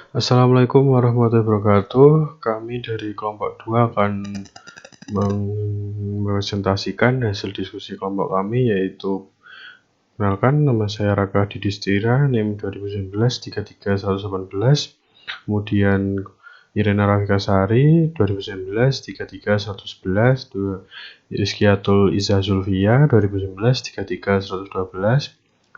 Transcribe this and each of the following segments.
Assalamualaikum warahmatullahi wabarakatuh. Kami dari kelompok 2 akan mempresentasikan hasil diskusi kelompok kami, yaitu kenalkan, nama saya Raka Didistira, NIM 2019 33118. Kemudian Irena Rafika Sari 2019 33111, Rizkiatul Izzah Zulfia 2019 33112,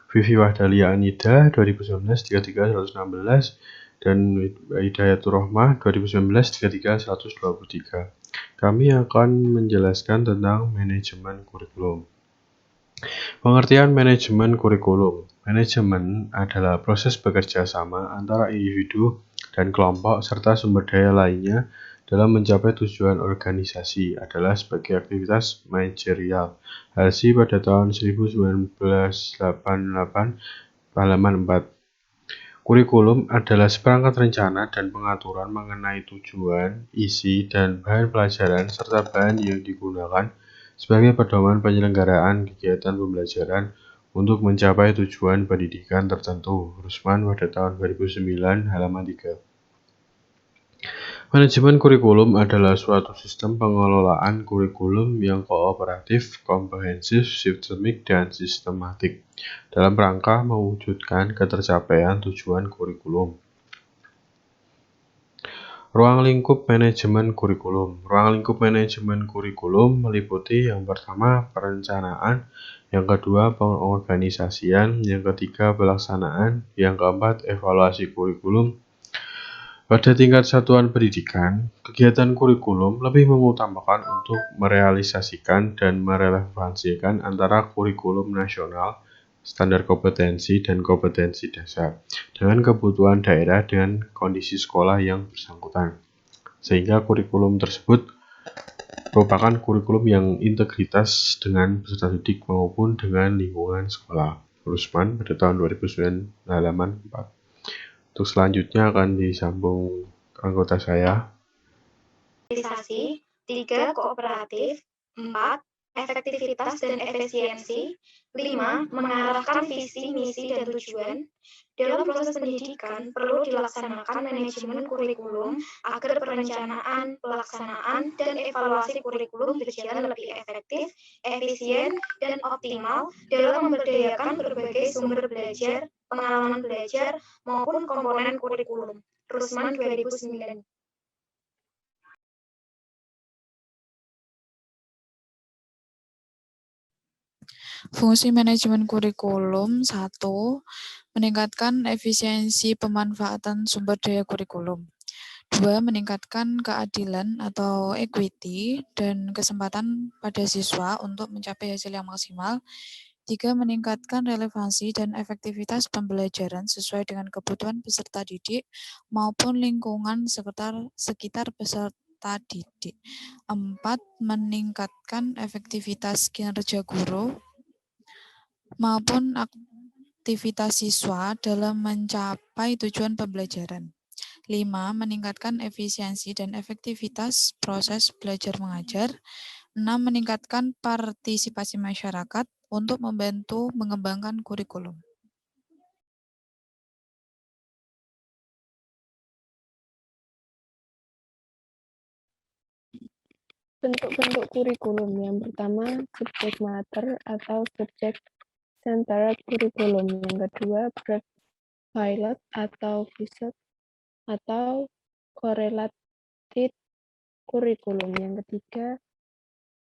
Vivi Wahdalia Anida 2019 33116, dan Hidayatur Rohmah 2019 33123. Kami akan menjelaskan tentang manajemen kurikulum. Pengertian manajemen kurikulum. Manajemen adalah proses bekerja sama antara individu dan kelompok serta sumber daya lainnya dalam mencapai tujuan organisasi adalah sebagai aktivitas manajerial. Halsi pada tahun 1988, halaman 4. Kurikulum adalah seperangkat rencana dan pengaturan mengenai tujuan, isi, dan bahan pelajaran serta bahan yang digunakan sebagai pedoman penyelenggaraan kegiatan pembelajaran untuk mencapai tujuan pendidikan tertentu. Rusman pada tahun 2009, halaman 3. Manajemen kurikulum adalah suatu sistem pengelolaan kurikulum yang kooperatif, komprehensif, sistemik, dan sistematik dalam rangka mewujudkan ketercapaian tujuan kurikulum. Ruang lingkup manajemen kurikulum. Ruang lingkup manajemen kurikulum meliputi yang pertama perencanaan, yang kedua pengorganisasian, yang ketiga pelaksanaan, yang keempat evaluasi kurikulum. Pada tingkat satuan pendidikan, kegiatan kurikulum lebih mengutamakan untuk merealisasikan dan merelevansikan antara kurikulum nasional, standar kompetensi, dan kompetensi dasar dengan kebutuhan daerah dan kondisi sekolah yang bersangkutan. Sehingga kurikulum tersebut merupakan kurikulum yang integritas dengan peserta didik maupun dengan lingkungan sekolah. Rusman pada tahun 2009, halaman 4. Untuk selanjutnya akan disambung anggota saya. 3. Kooperatif. 4. Efektivitas dan efisiensi. 5. Mengarahkan visi, misi, dan tujuan. Dalam proses pendidikan, perlu dilaksanakan manajemen kurikulum agar perencanaan, pelaksanaan, dan evaluasi kurikulum berjalan lebih efektif, efisien, dan optimal dalam memberdayakan berbagai sumber belajar, pengalaman belajar, maupun komponen kurikulum. Rusman 2009. Fungsi manajemen kurikulum 1. Meningkatkan efisiensi pemanfaatan sumber daya kurikulum. 2. Meningkatkan keadilan atau equity dan kesempatan pada siswa untuk mencapai hasil yang maksimal. 3. Meningkatkan relevansi dan efektivitas pembelajaran sesuai dengan kebutuhan peserta didik maupun lingkungan sekitar peserta didik. 4. Meningkatkan efektivitas kinerja guru maupun aktivitas siswa dalam mencapai tujuan pembelajaran. 5. Meningkatkan efisiensi dan efektivitas proses belajar mengajar. 6. Meningkatkan partisipasi masyarakat untuk membantu mengembangkan kurikulum. Bentuk-bentuk kurikulum. Yang pertama, subject matter atau subject centered kurikulum. Yang kedua, pilot atau visit atau correlated kurikulum. Yang ketiga,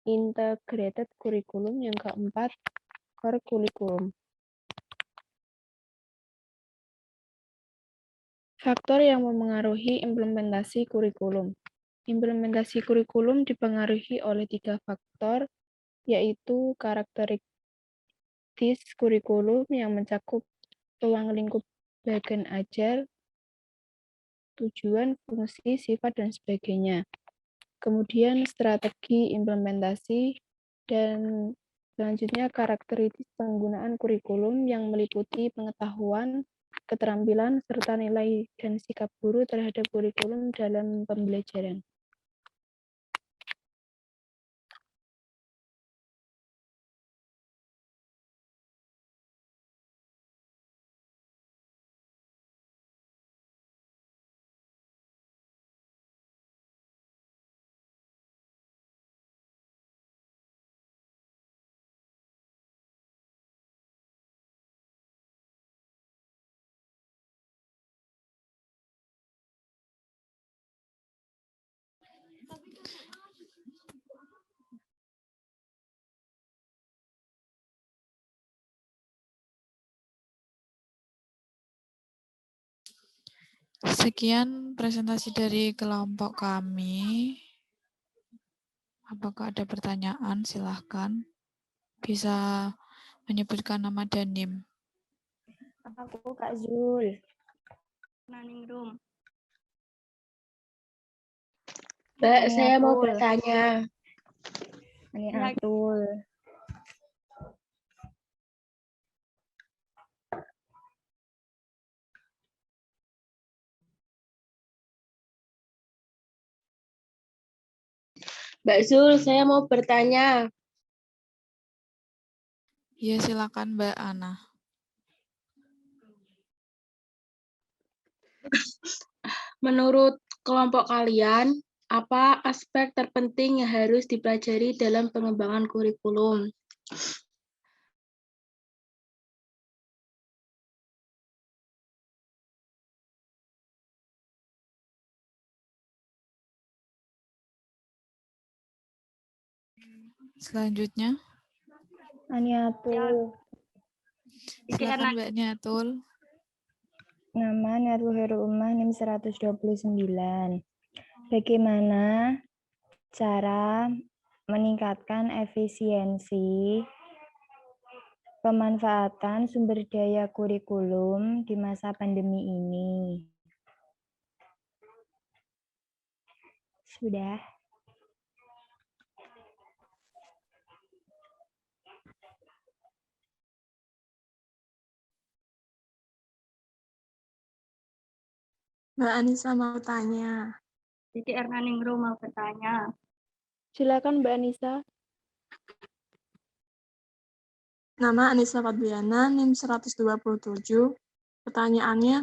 integrated kurikulum. Yang keempat, core kurikulum. Faktor yang memengaruhi implementasi kurikulum. Implementasi kurikulum dipengaruhi oleh 3 faktor, yaitu karakteristik kurikulum yang mencakup ruang lingkup bagian ajar, tujuan, fungsi, sifat, dan sebagainya. Kemudian strategi implementasi, dan selanjutnya karakteristik penggunaan kurikulum yang meliputi pengetahuan, keterampilan, serta nilai dan sikap guru terhadap kurikulum dalam pembelajaran. Sekian presentasi dari kelompok kami. Apakah ada pertanyaan? Silahkan. Bisa menyebutkan nama dan NIM. Aku Kak Zul. Naningrum. Mbak, Ani saya mau Atul. bertanya. Ani Atul. Mbak Zul, saya mau bertanya. Ya, silakan Mbak Ana. Menurut kelompok kalian, apa aspek terpenting yang harus dipelajari dalam pengembangan kurikulum? Selanjutnya, Ani Atul. silakan Mbak Niatul. Nama Niatul Heru Umah NIM 129. Bagaimana cara meningkatkan efisiensi pemanfaatan sumber daya kurikulum di masa pandemi ini? Sudah. Mbak Anissa mau tanya. Jadi Ernaningrum mau bertanya. Silakan Mbak Anissa. Nama Anissa Fadliana, NIM 127. Pertanyaannya,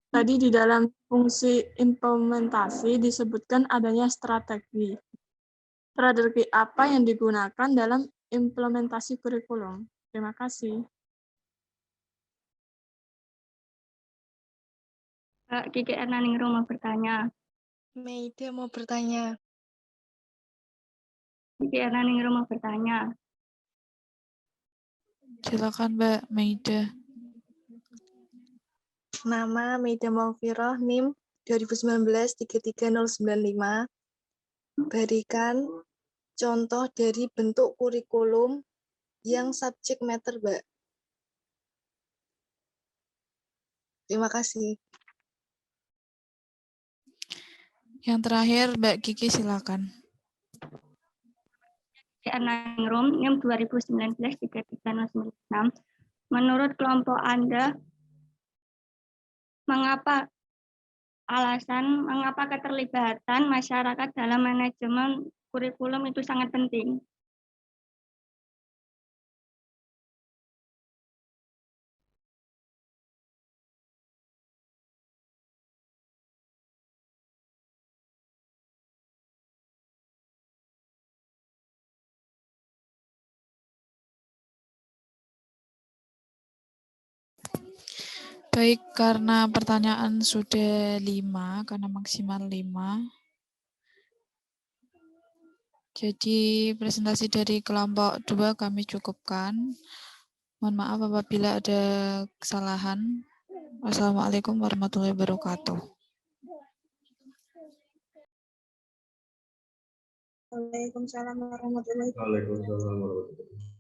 tadi di dalam fungsi implementasi disebutkan adanya strategi. Strategi apa yang digunakan dalam implementasi kurikulum? Terima kasih. Kak Kiki Ernaningrum mau bertanya. Meida mau bertanya. Kiki Ernaningrum mau bertanya. Silakan Mbak Meida. Nama Meida Maufiroh, NIM 2019-33095. Berikan contoh dari bentuk kurikulum yang subject matter, Mbak. Terima kasih. Yang terakhir Mbak Kiki, silakan. Kiki Ernaningrum, NIM 2019-33096. Menurut kelompok Anda, mengapa keterlibatan masyarakat dalam manajemen kurikulum itu sangat penting? Baik, karena pertanyaan sudah 5, karena maksimal 5. Jadi presentasi dari kelompok 2 kami cukupkan. Mohon maaf apabila ada kesalahan. Wassalamualaikum warahmatullahi wabarakatuh. Waalaikumsalam warahmatullahi wabarakatuh. Waalaikumsalam warahmatullahi wabarakatuh.